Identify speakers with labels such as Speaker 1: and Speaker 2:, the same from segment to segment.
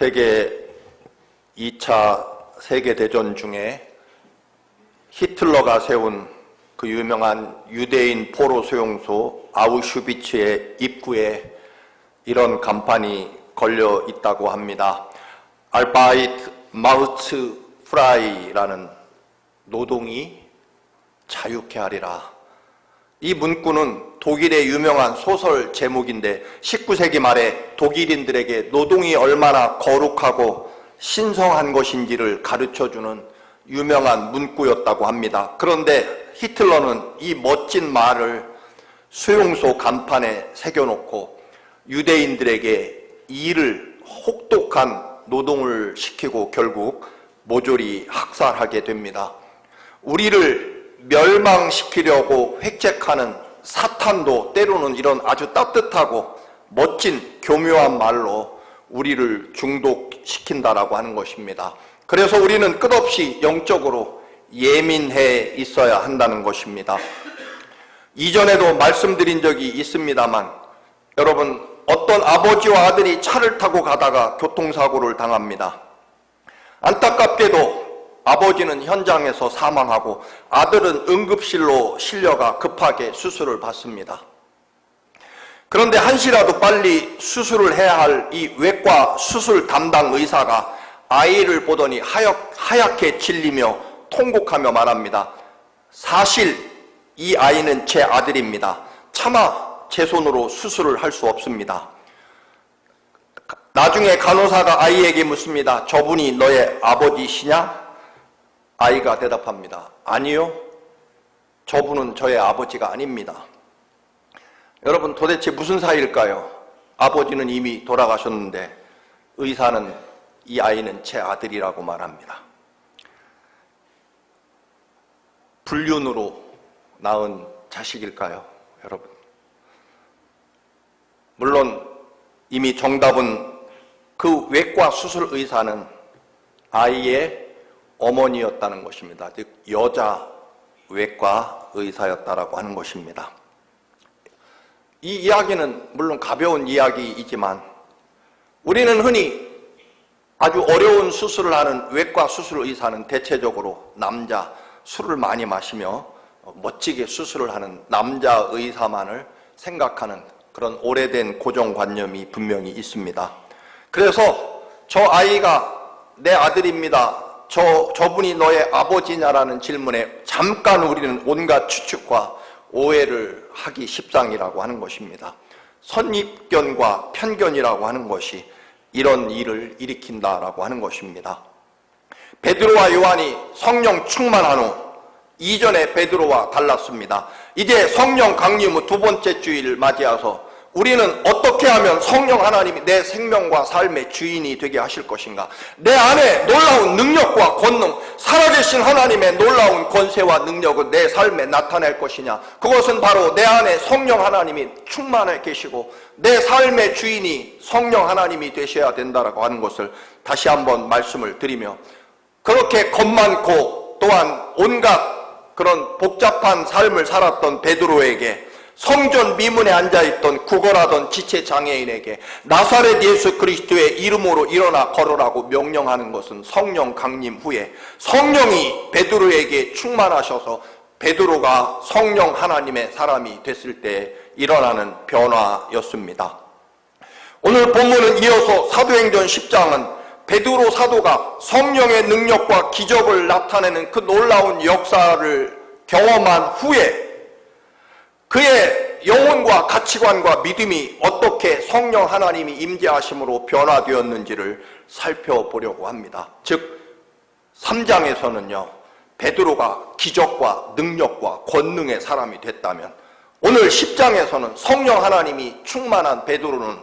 Speaker 1: 세계 2차 세계대전 중에 히틀러가 세운 그 유명한 유대인 포로 수용소 아우슈비츠의 입구에 이런 간판이 걸려 있다고 합니다. 알바이트 마우츠 프라이라는 노동이 자유케 하리라. 이 문구는 독일의 유명한 소설 제목인데 19세기 말에 독일인들에게 노동이 얼마나 거룩하고 신성한 것인지를 가르쳐주는 유명한 문구였다고 합니다. 그런데 히틀러는 이 멋진 말을 수용소 간판에 새겨놓고 유대인들에게 일을 혹독한 노동을 시키고 결국 모조리 학살하게 됩니다. 우리를 멸망시키려고 획책하는 사탄도 때로는 이런 아주 따뜻하고 멋진 교묘한 말로 우리를 중독시킨다라고 하는 것입니다. 그래서 우리는 끝없이 영적으로 예민해 있어야 한다는 것입니다. 이전에도 말씀드린 적이 있습니다만 여러분, 어떤 아버지와 아들이 차를 타고 가다가 교통사고를 당합니다. 안타깝게도 아버지는 현장에서 사망하고 아들은 응급실로 실려가 급하게 수술을 받습니다. 그런데 한시라도 빨리 수술을 해야 할 이 외과 수술 담당 의사가 아이를 보더니 하얗게 질리며 통곡하며 말합니다. 사실 이 아이는 제 아들입니다. 차마 제 손으로 수술을 할 수 없습니다. 나중에 간호사가 아이에게 묻습니다. 저분이 너의 아버지시냐? 아이가 대답합니다. 아니요, 저분은 저의 아버지가 아닙니다. 여러분, 도대체 무슨 사이일까요? 아버지는 이미 돌아가셨는데 의사는 이 아이는 제 아들이라고 말합니다. 불륜으로 낳은 자식일까요, 여러분? 물론 이미 정답은 그 외과 수술 의사는 아이의 어머니였다는 것입니다. 즉 여자 외과 의사였다라고 하는 것입니다. 이 이야기는 물론 가벼운 이야기이지만 우리는 흔히 아주 어려운 수술을 하는 외과 수술 의사는 대체적으로 남자, 술을 많이 마시며 멋지게 수술을 하는 남자 의사만을 생각하는 그런 오래된 고정관념이 분명히 있습니다. 그래서 저 아이가 내 아들입니다. 저분이 너의 아버지냐라는 질문에 잠깐 우리는 온갖 추측과 오해를 하기 십상이라고 하는 것입니다. 선입견과 편견이라고 하는 것이 이런 일을 일으킨다라고 하는 것입니다. 베드로와 요한이 성령 충만한 후 이전에 베드로와 달랐습니다. 이제 성령 강림 후 두 번째 주일을 맞이해서 우리는 어떻게 하면 성령 하나님이 내 생명과 삶의 주인이 되게 하실 것인가? 내 안에 놀라운 능력과 권능, 살아계신 하나님의 놀라운 권세와 능력을 내 삶에 나타낼 것이냐? 그것은 바로 내 안에 성령 하나님이 충만해 계시고 내 삶의 주인이 성령 하나님이 되셔야 된다라고 하는 것을 다시 한번 말씀을 드리며, 그렇게 겁 많고 또한 온갖 그런 복잡한 삶을 살았던 베드로에게, 성전 미문에 앉아있던 구걸하던 지체장애인에게 나사렛 예수 그리스도의 이름으로 일어나 걸으라고 명령하는 것은 성령 강림 후에 성령이 베드로에게 충만하셔서 베드로가 성령 하나님의 사람이 됐을 때 일어나는 변화였습니다. 오늘 본문은 이어서 사도행전 10장은 베드로 사도가 성령의 능력과 기적을 나타내는 그 놀라운 역사를 경험한 후에 그의 영혼과 가치관과 믿음이 어떻게 성령 하나님이 임재하심으로 변화되었는지를 살펴보려고 합니다. 즉 3장에서는요 베드로가 기적과 능력과 권능의 사람이 됐다면, 오늘 10장에서는 성령 하나님이 충만한 베드로는,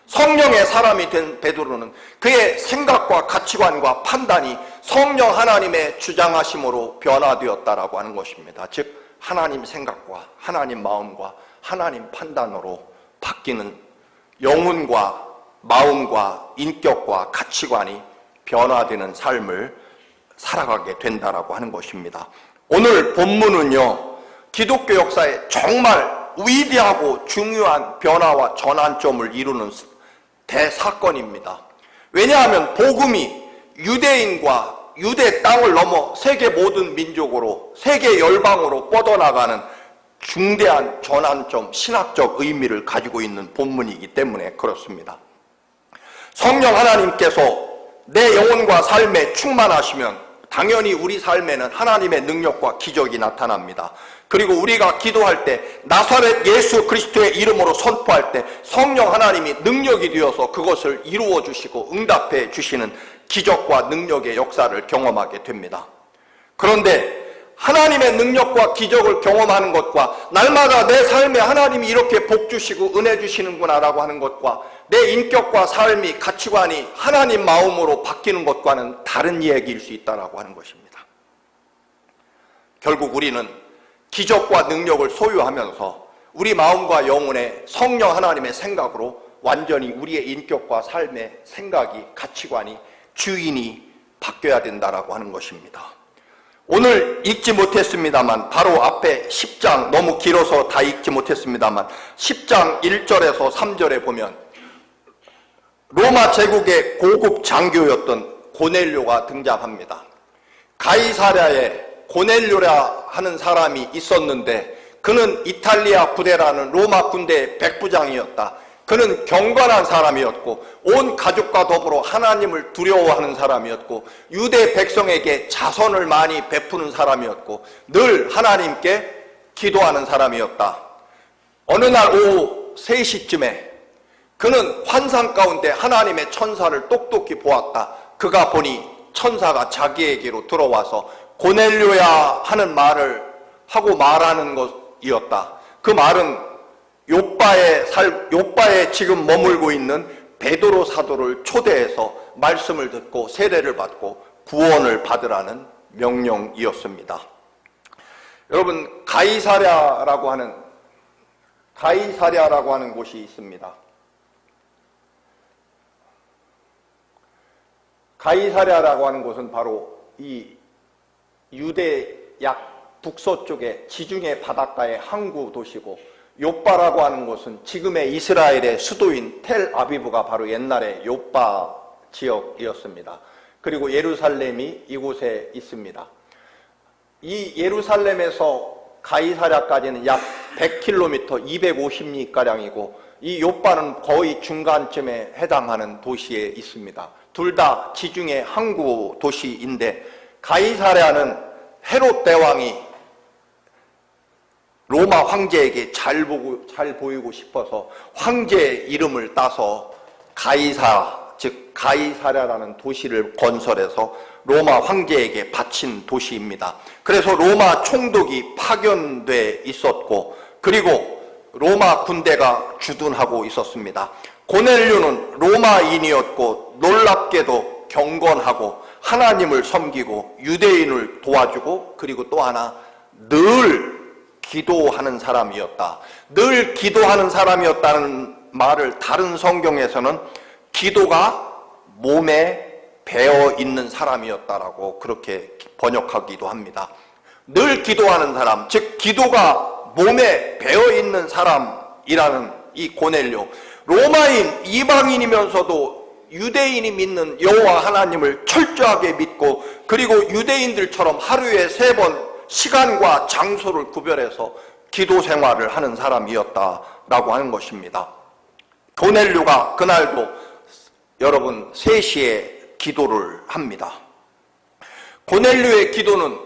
Speaker 1: 성령의 사람이 된 베드로는 그의 생각과 가치관과 판단이 성령 하나님의 주장하심으로 변화되었다라고 하는 것입니다. 즉 하나님 생각과 하나님 마음과 하나님 판단으로 바뀌는 영혼과 마음과 인격과 가치관이 변화되는 삶을 살아가게 된다라고 하는 것입니다. 오늘 본문은요 기독교 역사에 정말 위대하고 중요한 변화와 전환점을 이루는 대사건입니다. 왜냐하면 복음이 유대인과 유대 땅을 넘어 세계 모든 민족으로, 세계 열방으로 뻗어나가는 중대한 전환점, 신학적 의미를 가지고 있는 본문이기 때문에 그렇습니다. 성령 하나님께서 내 영혼과 삶에 충만하시면 당연히 우리 삶에는 하나님의 능력과 기적이 나타납니다. 그리고 우리가 기도할 때 나사렛 예수 그리스도의 이름으로 선포할 때 성령 하나님이 능력이 되어서 그것을 이루어 주시고 응답해 주시는 기적과 능력의 역사를 경험하게 됩니다. 그런데 하나님의 능력과 기적을 경험하는 것과 날마다 내 삶에 하나님이 이렇게 복 주시고 은혜 주시는구나 라고 하는 것과 내 인격과 삶이, 가치관이 하나님 마음으로 바뀌는 것과는 다른 이야기일 수 있다고 하는 것입니다. 결국 우리는 기적과 능력을 소유하면서 우리 마음과 영혼의 성령 하나님의 생각으로 완전히 우리의 인격과 삶의 생각이, 가치관이, 주인이 바뀌어야 된다라고 하는 것입니다. 오늘 읽지 못했습니다만 바로 앞에 10장, 너무 길어서 다 읽지 못했습니다만 10장 1절에서 3절에 보면 로마 제국의 고급 장교였던 고넬료가 등장합니다. 가이사랴에 고넬료라 하는 사람이 있었는데 그는 이탈리아 부대라는 로마 군대의 백부장이었다. 그는 경건한 사람이었고 온 가족과 더불어 하나님을 두려워하는 사람이었고 유대 백성에게 자선을 많이 베푸는 사람이었고 늘 하나님께 기도하는 사람이었다. 어느 날 오후 3시쯤에 그는 환상 가운데 하나님의 천사를 똑똑히 보았다. 그가 보니 천사가 자기에게로 들어와서 고넬료야 하는 말을 하고 말하는 것이었다. 그 말은 요빠에 지금 머물고 있는 베드로 사도를 초대해서 말씀을 듣고 세례를 받고 구원을 받으라는 명령이었습니다. 여러분, 가이사랴라고 하는 곳이 있습니다. 가이사랴라고 하는 곳은 바로 이 유대 약 북서쪽의 지중해 바닷가의 항구 도시고 요빠라고 하는 곳은 지금의 이스라엘의 수도인 텔아비브가 바로 옛날에 요빠 지역이었습니다. 그리고 예루살렘이 이곳에 있습니다. 이 예루살렘에서 가이사랴까지는 약 100km, 250리가량이고 이 요빠는 거의 중간쯤에 해당하는 도시에 있습니다. 둘 다 지중해 항구 도시인데 가이사랴는 헤롯 대왕이 로마 황제에게 잘 보이고 싶어서 황제의 이름을 따서 가이사랴라는 도시를 건설해서 로마 황제에게 바친 도시입니다. 그래서 로마 총독이 파견돼 있었고 그리고 로마 군대가 주둔하고 있었습니다. 고넬료는 로마인이었고 놀랍게도 경건하고 하나님을 섬기고 유대인을 도와주고 그리고 또 하나 늘 기도하는 사람이었다. 늘 기도하는 사람이었다는 말을 다른 성경에서는 기도가 몸에 배어 있는 사람이었다라고 그렇게 번역하기도 합니다. 늘 기도하는 사람, 즉 기도가 몸에 배어 있는 사람이라는 이 고넬료, 로마인 이방인이면서도 유대인이 믿는 여호와 하나님을 철저하게 믿고 그리고 유대인들처럼 하루에 3번 시간과 장소를 구별해서 기도 생활을 하는 사람이었다라고 하는 것입니다. 고넬료가 그날도 여러분 3시에 기도를 합니다. 고넬료의 기도는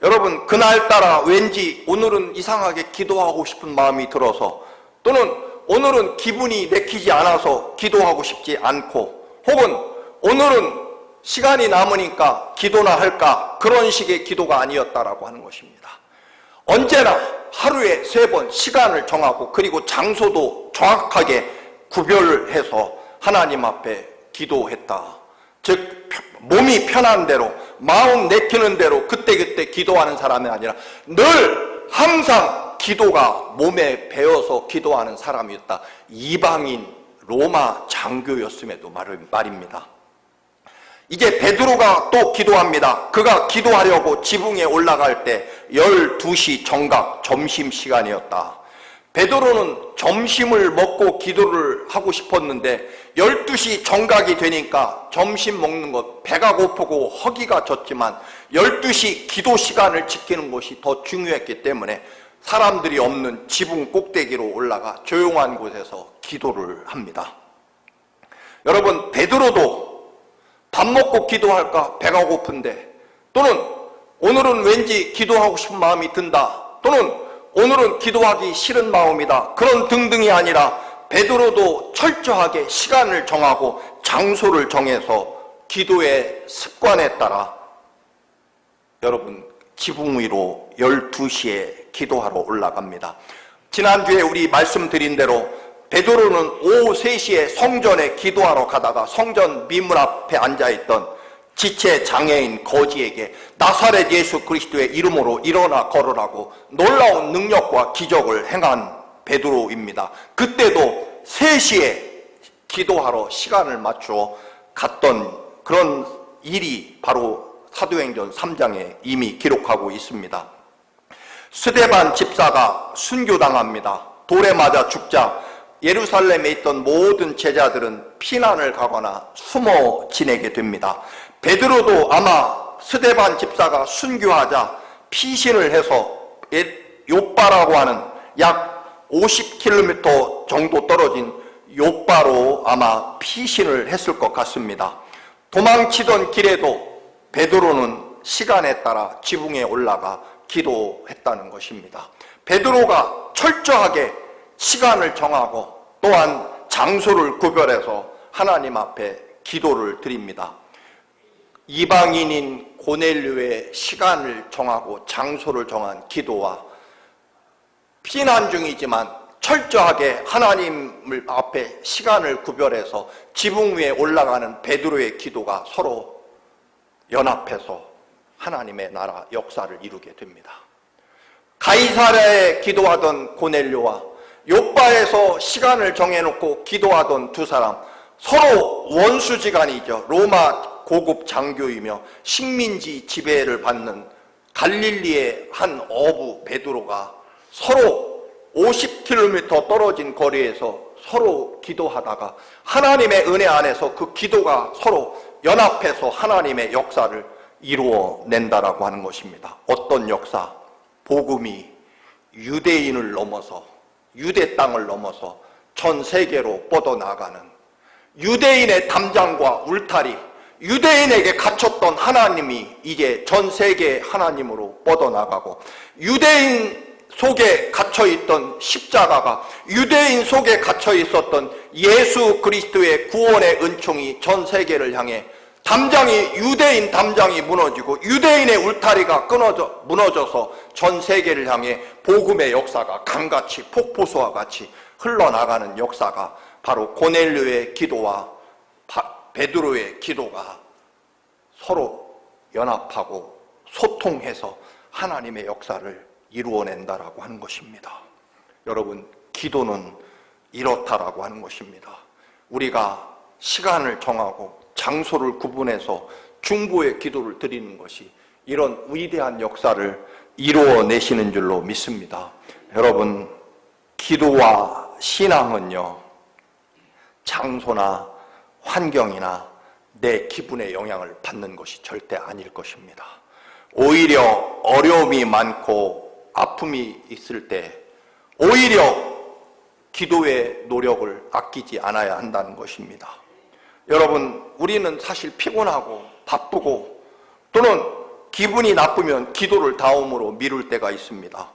Speaker 1: 여러분 그날따라 왠지 오늘은 이상하게 기도하고 싶은 마음이 들어서 또는 오늘은 기분이 내키지 않아서 기도하고 싶지 않고 혹은 오늘은 시간이 남으니까 기도나 할까 그런 식의 기도가 아니었다라고 하는 것입니다. 언제나 하루에 3번 시간을 정하고 그리고 장소도 정확하게 구별해서 하나님 앞에 기도했다. 즉 몸이 편한 대로 마음 내키는 대로 그때그때 기도하는 사람이 아니라 늘 항상 기도가 몸에 배어서 기도하는 사람이었다. 이방인 로마 장교였음에도 말입니다. 이제 베드로가 또 기도합니다. 그가 기도하려고 지붕에 올라갈 때 12시 정각 점심시간이었다. 베드로는 점심을 먹고 기도를 하고 싶었는데 12시 정각이 되니까 점심 먹는 것 배가 고프고 허기가 졌지만 12시 기도 시간을 지키는 것이 더 중요했기 때문에 사람들이 없는 지붕 꼭대기로 올라가 조용한 곳에서 기도를 합니다. 여러분, 베드로도 밥 먹고 기도할까 배가 고픈데, 또는 오늘은 왠지 기도하고 싶은 마음이 든다, 또는 오늘은 기도하기 싫은 마음이다, 그런 등등이 아니라 베드로도 철저하게 시간을 정하고 장소를 정해서 기도의 습관에 따라 여러분 지붕 위로 12시에 기도하러 올라갑니다. 지난주에 우리 말씀드린 대로 베드로는 오후 3시에 성전에 기도하러 가다가 성전 미문 앞에 앉아있던 지체 장애인 거지에게 나사렛 예수 그리스도의 이름으로 일어나 걸으라고 놀라운 능력과 기적을 행한 베드로입니다. 그때도 3시에 기도하러 시간을 맞추어 갔던 그런 일이 바로 사도행전 3장에 이미 기록하고 있습니다. 스데반 집사가 순교당합니다. 돌에 맞아 죽자 예루살렘에 있던 모든 제자들은 피난을 가거나 숨어 지내게 됩니다. 베드로도 아마 스데반 집사가 순교하자 피신을 해서 욥바라고 하는 약 50km 정도 떨어진 욥바로 아마 피신을 했을 것 같습니다. 도망치던 길에도 베드로는 시간에 따라 지붕에 올라가 기도했다는 것입니다. 베드로가 철저하게 시간을 정하고 또한 장소를 구별해서 하나님 앞에 기도를 드립니다. 이방인인 고넬료의 시간을 정하고 장소를 정한 기도와 피난 중이지만 철저하게 하나님을 앞에 시간을 구별해서 지붕 위에 올라가는 베드로의 기도가 서로 연합해서 하나님의 나라 역사를 이루게 됩니다. 가이사랴에 기도하던 고넬료와 욥바에서 시간을 정해놓고 기도하던 두 사람, 서로 원수지간이죠. 로마 고급 장교이며 식민지 지배를 받는 갈릴리의 한 어부 베드로가 서로 50km 떨어진 거리에서 서로 기도하다가 하나님의 은혜 안에서 그 기도가 서로 연합해서 하나님의 역사를 이루어낸다라고 하는 것입니다. 어떤 역사? 복음이 유대인을 넘어서 유대 땅을 넘어서 전 세계로 뻗어나가는, 유대인의 담장과 울타리, 유대인에게 갇혔던 하나님이 이제 전 세계 하나님으로 뻗어나가고, 유대인 속에 갇혀있던 십자가가, 유대인 속에 갇혀있었던 예수 그리스도의 구원의 은총이 전 세계를 향해 담장이, 유대인 담장이 무너지고 유대인의 울타리가 무너져서 전 세계를 향해 복음의 역사가 강같이 폭포수와 같이 흘러나가는 역사가 바로 고넬료의 기도와 베드로의 기도가 서로 연합하고 소통해서 하나님의 역사를 이루어낸다라고 하는 것입니다. 여러분, 기도는 이렇다라고 하는 것입니다. 우리가 시간을 정하고 장소를 구분해서 중보의 기도를 드리는 것이 이런 위대한 역사를 이루어내시는 줄로 믿습니다. 여러분, 기도와 신앙은요, 장소나 환경이나 내 기분에 영향을 받는 것이 절대 아닐 것입니다. 오히려 어려움이 많고 아픔이 있을 때 오히려 기도의 노력을 아끼지 않아야 한다는 것입니다. 여러분, 우리는 사실 피곤하고 바쁘고 또는 기분이 나쁘면 기도를 다음으로 미룰 때가 있습니다.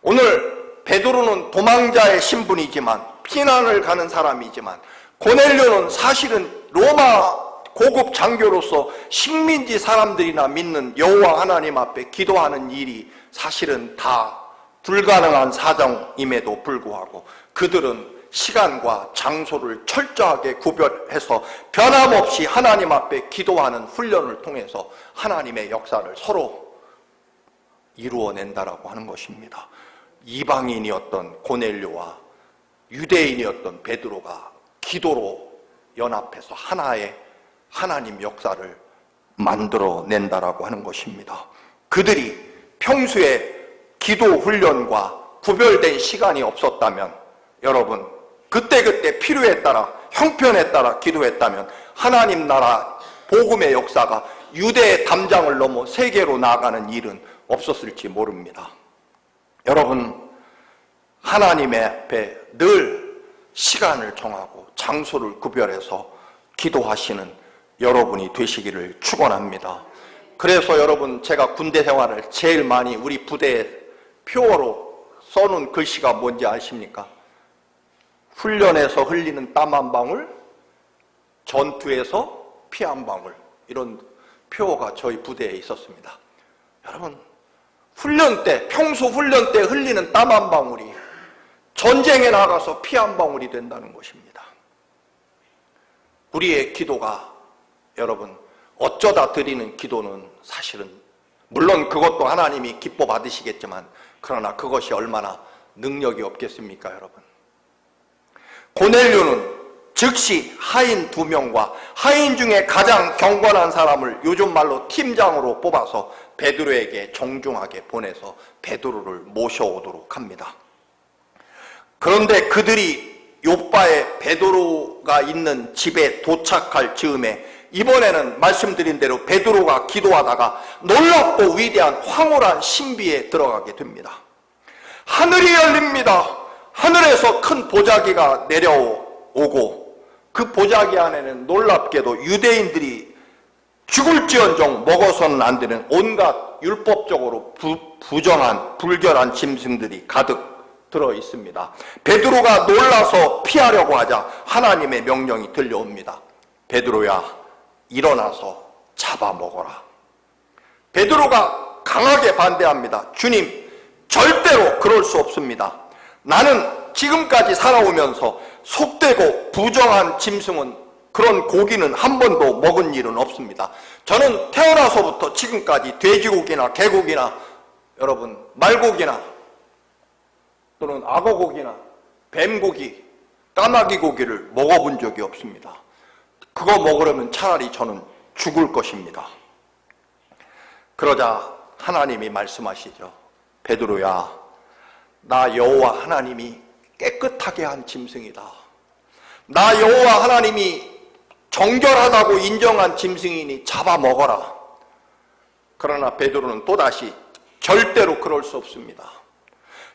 Speaker 1: 오늘 베드로는 도망자의 신분이지만, 피난을 가는 사람이지만, 고넬료는 사실은 로마 고급 장교로서 식민지 사람들이나 믿는 여호와 하나님 앞에 기도하는 일이 사실은 다 불가능한 사정임에도 불구하고 그들은 시간과 장소를 철저하게 구별해서 변함없이 하나님 앞에 기도하는 훈련을 통해서 하나님의 역사를 서로 이루어낸다라고 하는 것입니다. 이방인이었던 고넬료와 유대인이었던 베드로가 기도로 연합해서 하나의 하나님 역사를 만들어낸다라고 하는 것입니다. 그들이 평소에 기도 훈련과 구별된 시간이 없었다면 여러분 그때그때 필요에 따라 형편에 따라 기도했다면 하나님 나라 복음의 역사가 유대의 담장을 넘어 세계로 나아가는 일은 없었을지 모릅니다. 여러분 하나님의 앞에 늘 시간을 정하고 장소를 구별해서 기도하시는 여러분이 되시기를 축원합니다. 그래서 여러분 제가 군대 생활을 제일 많이 우리 부대에 표어로 써놓은 글씨가 뭔지 아십니까? 훈련에서 흘리는 땀 한 방울, 전투에서 피 한 방울, 이런 표어가 저희 부대에 있었습니다. 여러분 훈련 때, 평소 훈련 때 흘리는 땀 한 방울이 전쟁에 나가서 피 한 방울이 된다는 것입니다. 우리의 기도가 여러분 어쩌다 드리는 기도는 사실은 물론 그것도 하나님이 기뻐 받으시겠지만 그러나 그것이 얼마나 능력이 없겠습니까 여러분. 고넬료는 즉시 하인 2명과 하인 중에 가장 경건한 사람을 요즘 말로 팀장으로 뽑아서 베드로에게 정중하게 보내서 베드로를 모셔오도록 합니다. 그런데 그들이 요빠에 베드로가 있는 집에 도착할 즈음에 이번에는 말씀드린 대로 베드로가 기도하다가 놀랍고 위대한 황홀한 신비에 들어가게 됩니다. 하늘이 열립니다. 하늘에서 큰 보자기가 내려오고 그 보자기 안에는 놀랍게도 유대인들이 죽을지언정 먹어서는 안 되는 온갖 율법적으로 부정한 불결한 짐승들이 가득 들어 있습니다. 베드로가 놀라서 피하려고 하자 하나님의 명령이 들려옵니다. 베드로야 일어나서 잡아먹어라. 베드로가 강하게 반대합니다. 주님 절대로 그럴 수 없습니다. 나는 지금까지 살아오면서 속되고 부정한 짐승은 그런 고기는 한 번도 먹은 일은 없습니다. 저는 태어나서부터 지금까지 돼지고기나 개고기나 여러분 말고기나 또는 악어고기나 뱀고기, 까마귀 고기를 먹어본 적이 없습니다. 그거 먹으려면 차라리 저는 죽을 것입니다. 그러자 하나님이 말씀하시죠. 베드로야, 나 여호와 하나님이 깨끗하게 한 짐승이다. 나 여호와 하나님이 정결하다고 인정한 짐승이니 잡아먹어라. 그러나 베드로는 또다시 절대로 그럴 수 없습니다.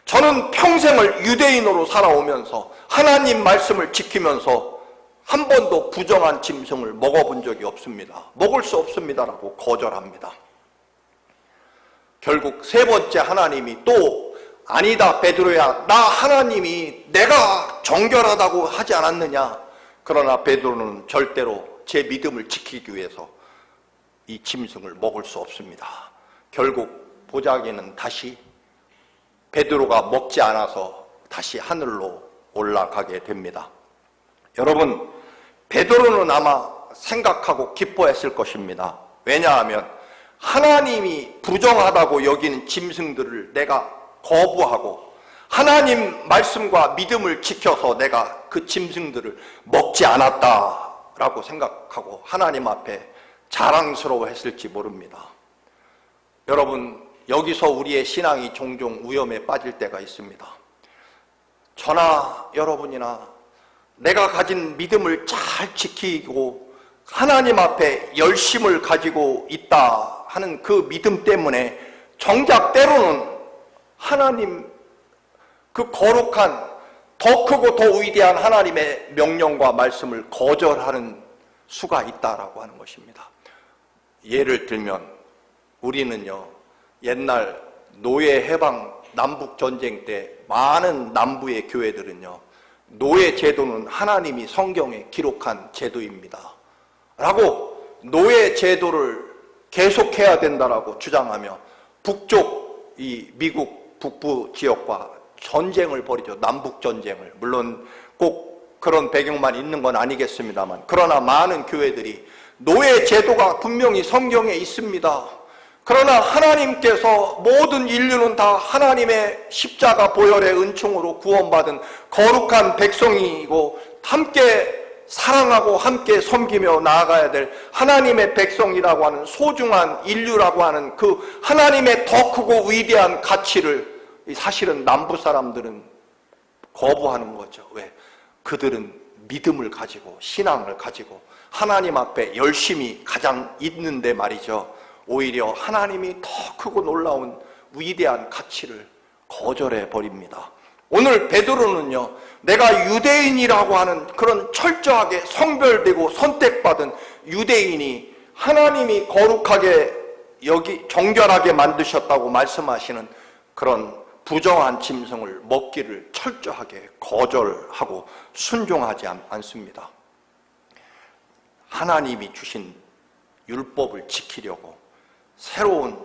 Speaker 1: 저는 평생을 유대인으로 살아오면서 하나님 말씀을 지키면서 한 번도 부정한 짐승을 먹어본 적이 없습니다. 먹을 수 없습니다라고 거절합니다. 결국 세 번째 하나님이 또 아니다 베드로야, 나 하나님이 내가 정결하다고 하지 않았느냐. 그러나 베드로는 절대로 제 믿음을 지키기 위해서 이 짐승을 먹을 수 없습니다. 결국 보자기는 다시 베드로가 먹지 않아서 다시 하늘로 올라가게 됩니다. 여러분, 베드로는 아마 생각하고 기뻐했을 것입니다. 왜냐하면 하나님이 부정하다고 여기는 짐승들을 내가 거부하고 하나님 말씀과 믿음을 지켜서 내가 그 짐승들을 먹지 않았다라고 생각하고 하나님 앞에 자랑스러워했을지 모릅니다. 여러분, 여기서 우리의 신앙이 종종 위험에 빠질 때가 있습니다. 저나 여러분이나 내가 가진 믿음을 잘 지키고 하나님 앞에 열심을 가지고 있다 하는 그 믿음 때문에 정작 때로는 하나님 그 거룩한 더 크고 더 위대한 하나님의 명령과 말씀을 거절하는 수가 있다라고 하는 것입니다. 예를 들면 우리는요, 옛날 노예 해방 남북 전쟁 때 많은 남부의 교회들은요, 노예 제도는 하나님이 성경에 기록한 제도입니다 라고 노예 제도를 계속해야 된다라고 주장하며 북쪽 이 미국 북부 지역과 전쟁을 벌이죠. 남북 전쟁을. 물론 꼭 그런 배경만 있는 건 아니겠습니다만, 그러나 많은 교회들이 노예 제도가 분명히 성경에 있습니다. 그러나 하나님께서 모든 인류는 다 하나님의 십자가 보혈의 은총으로 구원받은 거룩한 백성이고 함께 사랑하고 함께 섬기며 나아가야 될 하나님의 백성이라고 하는 소중한 인류라고 하는 그 하나님의 더 크고 위대한 가치를 사실은 남부 사람들은 거부하는 거죠. 왜? 그들은 믿음을 가지고 신앙을 가지고 하나님 앞에 열심히 가장 있는데 말이죠. 오히려 하나님이 더 크고 놀라운 위대한 가치를 거절해 버립니다. 오늘 베드로는요, 내가 유대인이라고 하는 그런 철저하게 성별되고 선택받은 유대인이 하나님이 거룩하게 정결하게 만드셨다고 말씀하시는 그런 부정한 짐승을 먹기를 철저하게 거절하고 순종하지 않습니다. 하나님이 주신 율법을 지키려고 새로운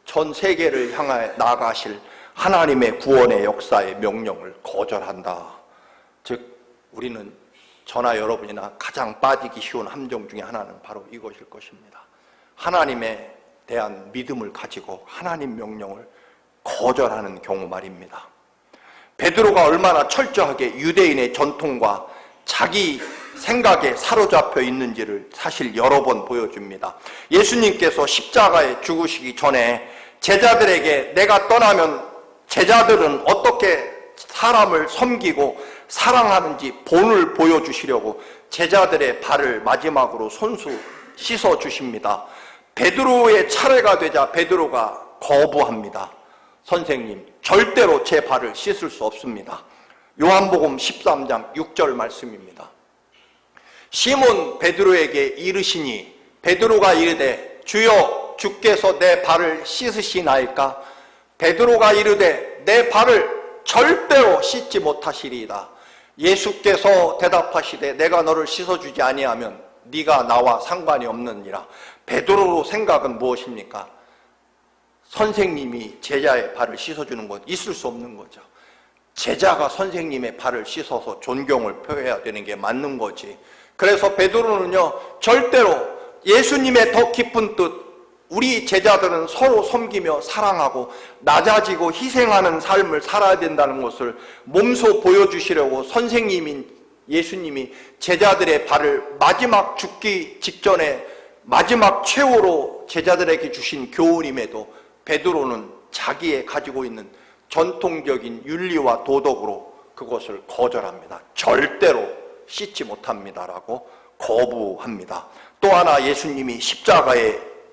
Speaker 1: 전 세계를 향해 나아가실 하나님의 구원의 역사의 명령을 거절한다. 즉 우리는 저나 여러분이나 가장 빠지기 쉬운 함정 중에 하나는 바로 이것일 것입니다. 하나님에 대한 믿음을 가지고 하나님 명령을 거절하는 경우 말입니다. 베드로가 얼마나 철저하게 유대인의 전통과 자기 생각에 사로잡혀 있는지를 사실 여러 번 보여줍니다. 예수님께서 십자가에 죽으시기 전에 제자들에게 내가 떠나면 제자들은 어떻게 사람을 섬기고 사랑하는지 본을 보여주시려고 제자들의 발을 마지막으로 손수 씻어 주십니다. 베드로의 차례가 되자 베드로가 거부합니다. 선생님, 절대로 제 발을 씻을 수 없습니다. 요한복음 13장 6절 말씀입니다. 시몬 베드로에게 이르시니 베드로가 이르되 주여 주께서 내 발을 씻으시나이까? 베드로가 이르되 내 발을 절대로 씻지 못하시리이다. 예수께서 대답하시되 내가 너를 씻어주지 아니하면 네가 나와 상관이 없느니라. 베드로 생각은 무엇입니까? 선생님이 제자의 발을 씻어주는 것 있을 수 없는 거죠. 제자가 선생님의 발을 씻어서 존경을 표해야 되는 게 맞는 거지. 그래서 베드로는요, 절대로 예수님의 더 깊은 뜻, 우리 제자들은 서로 섬기며 사랑하고 낮아지고 희생하는 삶을 살아야 된다는 것을 몸소 보여주시려고 선생님인 예수님이 제자들의 발을 마지막 죽기 직전에 마지막 최후로 제자들에게 주신 교훈임에도 베드로는 자기의 가지고 있는 전통적인 윤리와 도덕으로 그것을 거절합니다. 절대로 씻지 못합니다라고 거부합니다. 또 하나 예수님이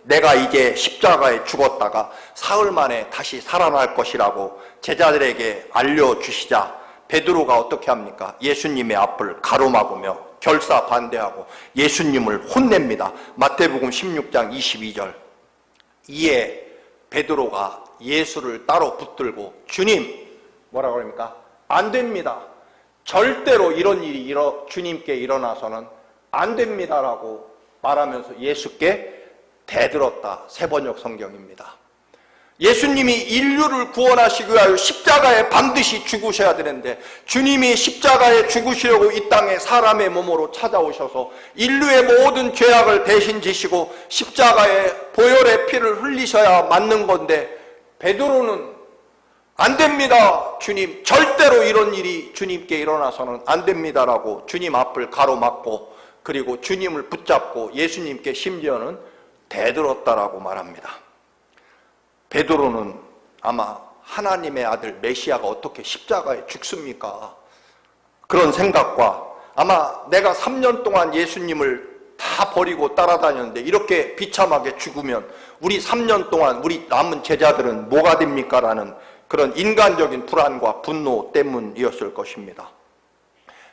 Speaker 1: 내가 이제 십자가에 죽었다가 사흘 만에 다시 살아날 것이라고 제자들에게 알려주시자 베드로가 어떻게 합니까? 예수님의 앞을 가로막으며 결사 반대하고 예수님을 혼냅니다. 마태복음 16장 22절. 이에 베드로가 예수를 따로 붙들고 주님, 뭐라고 합니까? 안 됩니다. 절대로 이런 일이 주님께 일어나서는 안 됩니다라고 말하면서 예수께 대들었다. 세번역 성경입니다. 예수님이 인류를 구원하시기 위하여 십자가에 반드시 죽으셔야 되는데 주님이 십자가에 죽으시려고 이 땅에 사람의 몸으로 찾아오셔서 인류의 모든 죄악을 대신 지시고 십자가에 보혈의 피를 흘리셔야 맞는 건데 베드로는 안 됩니다. 주님, 절대로 이런 일이 주님께 일어나서는 안 됩니다라고 주님 앞을 가로막고 그리고 주님을 붙잡고 예수님께 심지어는 대들었다라고 말합니다. 베드로는 아마 하나님의 아들 메시아가 어떻게 십자가에 죽습니까? 그런 생각과 아마 내가 3년 동안 예수님을 다 버리고 따라다녔는데 이렇게 비참하게 죽으면 우리 3년 동안 우리 남은 제자들은 뭐가 됩니까? 라는 그런 인간적인 불안과 분노 때문이었을 것입니다.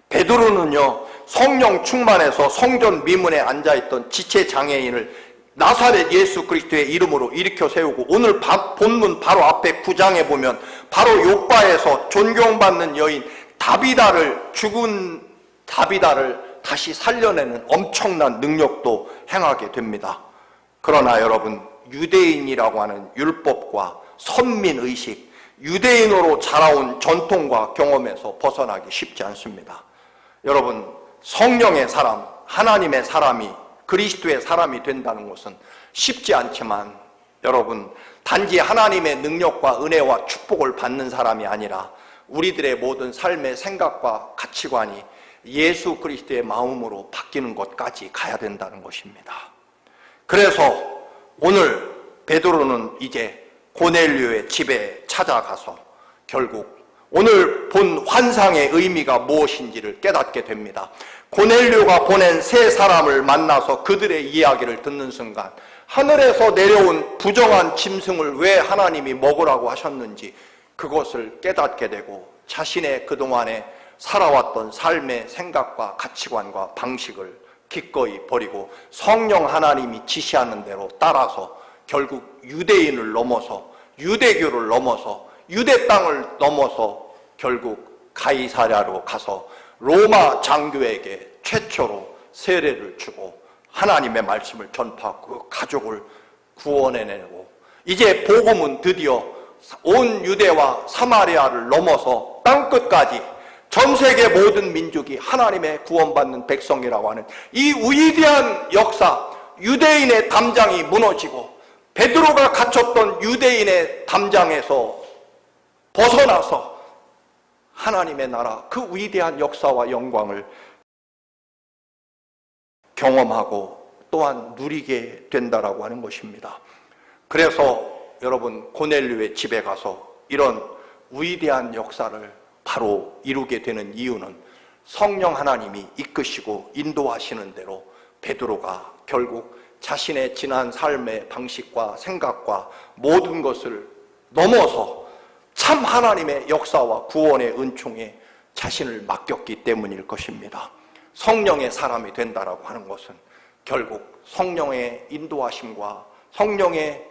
Speaker 1: 베드로는요, 성령 충만해서 성전 미문에 앉아있던 지체장애인을 나사렛 예수 그리스도의 이름으로 일으켜 세우고 오늘 본문 바로 앞에 9장에 보면 바로 욥바에서 존경받는 여인 죽은 다비다를 다시 살려내는 엄청난 능력도 행하게 됩니다. 그러나 여러분, 유대인이라고 하는 율법과 선민의식, 유대인으로 자라온 전통과 경험에서 벗어나기 쉽지 않습니다. 여러분, 성령의 사람, 하나님의 사람이 그리스도의 사람이 된다는 것은 쉽지 않지만 여러분, 단지 하나님의 능력과 은혜와 축복을 받는 사람이 아니라 우리들의 모든 삶의 생각과 가치관이 예수 그리스도의 마음으로 바뀌는 것까지 가야 된다는 것입니다. 그래서 오늘 베드로는 이제 고넬료의 집에 찾아가서 결국 오늘 본 환상의 의미가 무엇인지를 깨닫게 됩니다. 고넬료가 보낸 세 사람을 만나서 그들의 이야기를 듣는 순간 하늘에서 내려온 부정한 짐승을 왜 하나님이 먹으라고 하셨는지 그것을 깨닫게 되고 자신의 그동안에 살아왔던 삶의 생각과 가치관과 방식을 기꺼이 버리고 성령 하나님이 지시하는 대로 따라서 결국 유대인을 넘어서 유대교를 넘어서 유대 땅을 넘어서 결국 가이사랴로 가서 로마 장교에게 최초로 세례를 주고 하나님의 말씀을 전파하고 그 가족을 구원해내고 이제 복음은 드디어 온 유대와 사마리아를 넘어서 땅끝까지 전 세계 모든 민족이 하나님의 구원받는 백성이라고 하는 이 위대한 역사, 유대인의 담장이 무너지고 베드로가 갇혔던 유대인의 담장에서 벗어나서 하나님의 나라 그 위대한 역사와 영광을 경험하고 또한 누리게 된다라고 하는 것입니다. 그래서 여러분 고넬료의 집에 가서 이런 위대한 역사를 바로 이루게 되는 이유는 성령 하나님이 이끄시고 인도하시는 대로 베드로가 결국 자신의 지난 삶의 방식과 생각과 모든 것을 넘어서 참 하나님의 역사와 구원의 은총에 자신을 맡겼기 때문일 것입니다. 성령의 사람이 된다라고 하는 것은 결국 성령의 인도하심과 성령의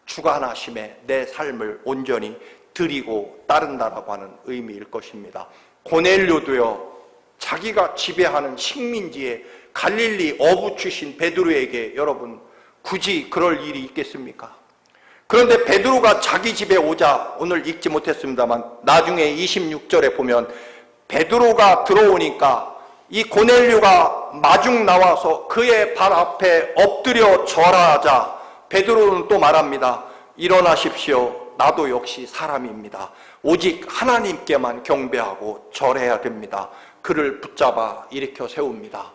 Speaker 1: 주관하심에 내 삶을 온전히 드리고 따른다라고 하는 의미일 것입니다. 고넬료도요, 자기가 지배하는 식민지의 갈릴리 어부 출신 베드로에게 여러분 굳이 그럴 일이 있겠습니까? 그런데 베드로가 자기 집에 오자 오늘 읽지 못했습니다만 나중에 26절에 보면 베드로가 들어오니까 이 고넬료가 마중 나와서 그의 발 앞에 엎드려 절하자 베드로는 또 말합니다. 일어나십시오. 나도 역시 사람입니다. 오직 하나님께만 경배하고 절해야 됩니다. 그를 붙잡아 일으켜 세웁니다.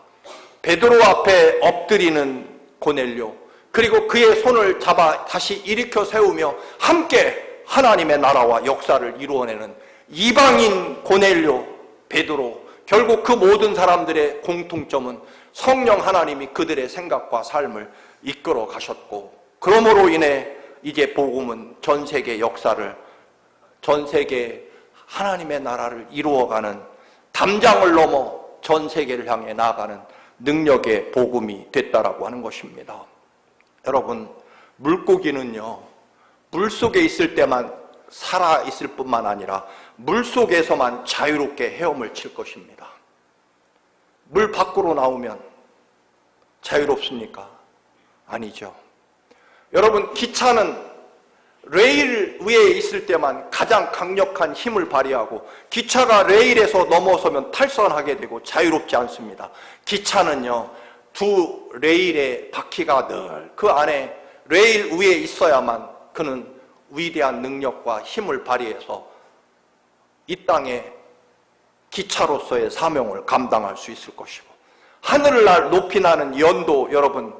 Speaker 1: 베드로 앞에 엎드리는 고넬료 그리고 그의 손을 잡아 다시 일으켜 세우며 함께 하나님의 나라와 역사를 이루어내는 이방인 고넬료 베드로 결국 그 모든 사람들의 공통점은 성령 하나님이 그들의 생각과 삶을 이끌어 가셨고 그러므로 인해 이제 복음은 전 세계 역사를 전 세계 하나님의 나라를 이루어가는 담장을 넘어 전 세계를 향해 나아가는 능력의 복음이 됐다라고 하는 것입니다. 여러분 물고기는요 물속에 있을 때만 살아있을 뿐만 아니라 물속에서만 자유롭게 헤엄을 칠 것입니다. 물 밖으로 나오면 자유롭습니까? 아니죠. 여러분 기차는 레일 위에 있을 때만 가장 강력한 힘을 발휘하고 기차가 레일에서 넘어서면 탈선하게 되고 자유롭지 않습니다. 기차는요 두 레일의 바퀴가 늘 그 안에 레일 위에 있어야만 그는 위대한 능력과 힘을 발휘해서 이 땅에 기차로서의 사명을 감당할 수 있을 것이고 하늘을 높이 나는 연도 여러분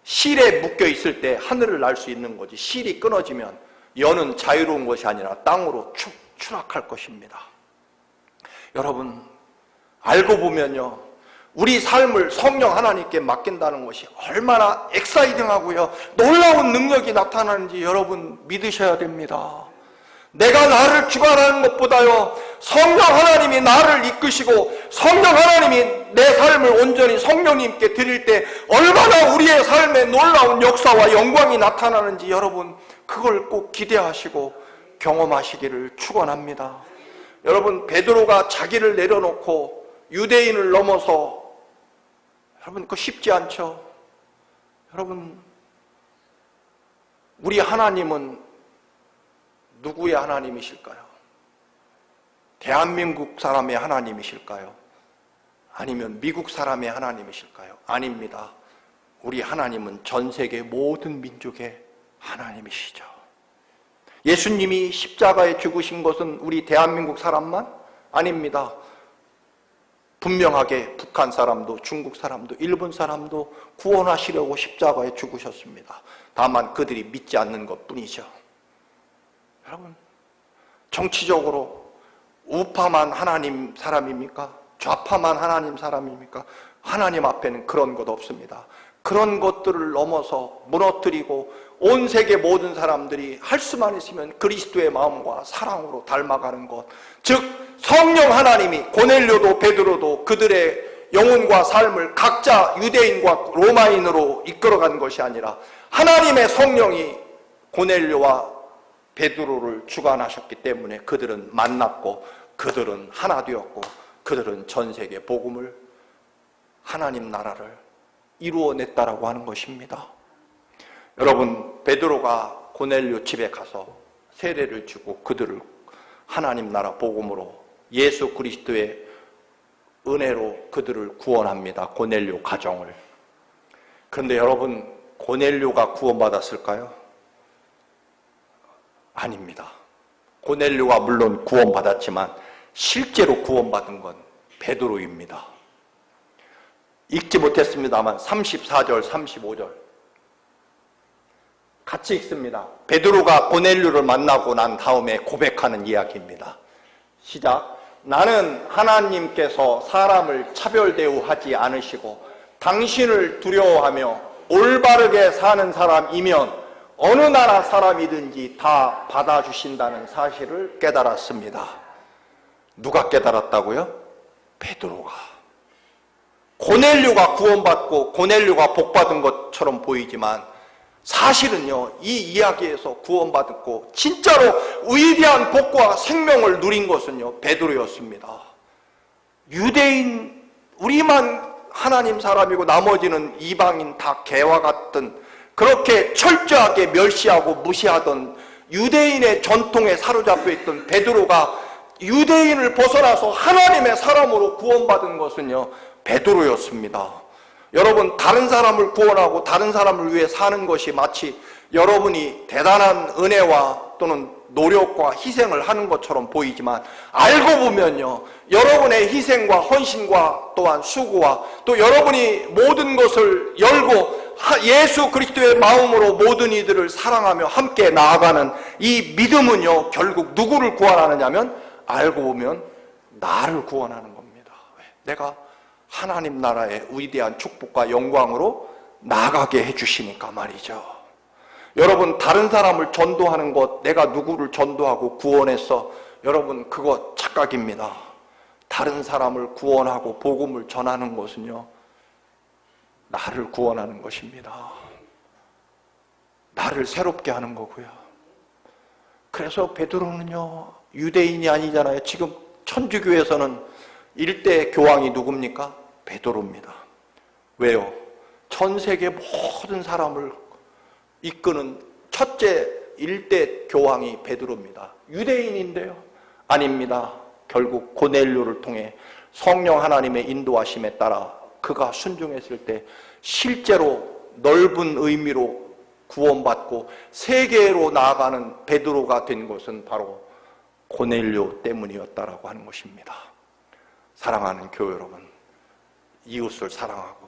Speaker 1: 실에 묶여 있을 때 하늘을 날 수 있는 거지 실이 끊어지면 연은 자유로운 것이 아니라 땅으로 추락할 것입니다. 여러분 알고 보면요 우리 삶을 성령 하나님께 맡긴다는 것이 얼마나 엑사이팅하고요 놀라운 능력이 나타나는지 여러분 믿으셔야 됩니다. 내가 나를 주관하는 것보다요 성령 하나님이 나를 이끄시고 성령 하나님이 내 삶을 온전히 성령님께 드릴 때 얼마나 우리의 삶에 놀라운 역사와 영광이 나타나는지 여러분 그걸 꼭 기대하시고 경험하시기를 축원합니다. 여러분 베드로가 자기를 내려놓고 유대인을 넘어서 여러분 그거 쉽지 않죠. 여러분 우리 하나님은 누구의 하나님이실까요? 대한민국 사람의 하나님이실까요? 아니면 미국 사람의 하나님이실까요? 아닙니다. 우리 하나님은 전 세계 모든 민족의 하나님이시죠. 예수님이 십자가에 죽으신 것은 우리 대한민국 사람만? 아닙니다. 분명하게 북한 사람도 중국 사람도 일본 사람도 구원하시려고 십자가에 죽으셨습니다. 다만 그들이 믿지 않는 것뿐이죠. 여러분 정치적으로 우파만 하나님 사람입니까? 좌파만 하나님 사람입니까? 하나님 앞에는 그런 것 없습니다. 그런 것들을 넘어서 무너뜨리고 온 세계 모든 사람들이 할 수만 있으면 그리스도의 마음과 사랑으로 닮아가는 것, 즉 성령 하나님이 고넬료도 베드로도 그들의 영혼과 삶을 각자 유대인과 로마인으로 이끌어간 것이 아니라 하나님의 성령이 고넬료와 베드로를 주관하셨기 때문에 그들은 만났고 그들은 하나 되었고 그들은 전 세계 복음을, 하나님 나라를 이루어냈다라고 하는 것입니다. 여러분, 베드로가 고넬료 집에 가서 세례를 주고 그들을 하나님 나라 복음으로 예수 그리스도의 은혜로 그들을 구원합니다. 고넬료 가정을. 그런데 여러분, 고넬료가 구원받았을까요? 아닙니다. 고넬료가 물론 구원받았지만 실제로 구원받은 건 베드로입니다. 읽지 못했습니다만 34절, 35절 같이 읽습니다. 베드로가 고넬료를 만나고 난 다음에 고백하는 이야기입니다. 시작. 나는 하나님께서 사람을 차별 대우하지 않으시고 당신을 두려워하며 올바르게 사는 사람이면 어느 나라 사람이든지 다 받아주신다는 사실을 깨달았습니다. 누가 깨달았다고요? 베드로가. 고넬료가 구원받고 고넬료가 복받은 것처럼 보이지만 사실은요, 이 이야기에서 구원받았고 진짜로 위대한 복과 생명을 누린 것은요, 베드로였습니다. 유대인 우리만 하나님 사람이고 나머지는 이방인 다 개와 같은, 그렇게 철저하게 멸시하고 무시하던 유대인의 전통에 사로잡혀 있던 베드로가 유대인을 벗어나서 하나님의 사람으로 구원받은 것은요, 베드로였습니다. 여러분, 다른 사람을 구원하고 다른 사람을 위해 사는 것이 마치 여러분이 대단한 은혜와 또는 노력과 희생을 하는 것처럼 보이지만 알고 보면요, 여러분의 희생과 헌신과 또한 수고와 또 여러분이 모든 것을 열고 예수 그리스도의 마음으로 모든 이들을 사랑하며 함께 나아가는 이 믿음은요, 결국 누구를 구원하느냐면 알고 보면 나를 구원하는 겁니다. 왜? 내가 하나님 나라의 위대한 축복과 영광으로 나가게 해주시니까 말이죠. 여러분, 다른 사람을 전도하는 것, 내가 누구를 전도하고 구원해서, 여러분, 그거 착각입니다. 다른 사람을 구원하고 복음을 전하는 것은요, 나를 구원하는 것입니다. 나를 새롭게 하는 거고요. 그래서 베드로는요, 유대인이 아니잖아요. 지금 천주교에서는 일대 교황이 누굽니까? 베드로입니다. 왜요? 전 세계 모든 사람을 이끄는 첫째 일대 교황이 베드로입니다. 유대인인데요? 아닙니다. 결국 고넬료를 통해 성령 하나님의 인도하심에 따라 그가 순종했을 때 실제로 넓은 의미로 구원받고 세계로 나아가는 베드로가 된 것은 바로 고넬료 때문이었다라고 하는 것입니다. 사랑하는 교회 여러분, 이웃을 사랑하고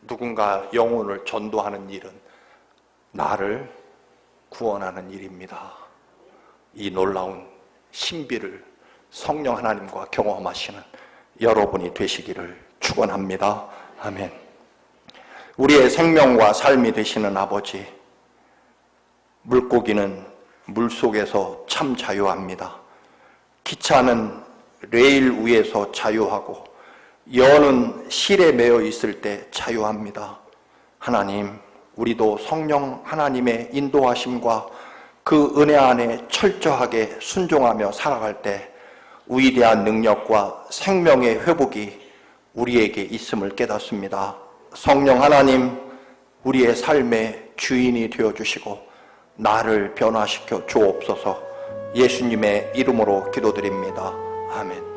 Speaker 1: 누군가 영혼을 전도하는 일은 나를 구원하는 일입니다. 이 놀라운 신비를 성령 하나님과 경험하시는 여러분이 되시기를 축원합니다. 아멘. 우리의 생명과 삶이 되시는 아버지, 물고기는 물속에서 참 자유합니다. 기차는 레일 위에서 자유하고 여는 실에 매여 있을 때 자유합니다. 하나님, 우리도 성령 하나님의 인도하심과 그 은혜 안에 철저하게 순종하며 살아갈 때 위대한 능력과 생명의 회복이 우리에게 있음을 깨닫습니다. 성령 하나님, 우리의 삶의 주인이 되어주시고 나를 변화시켜 주옵소서. 예수님의 이름으로 기도드립니다. 아멘.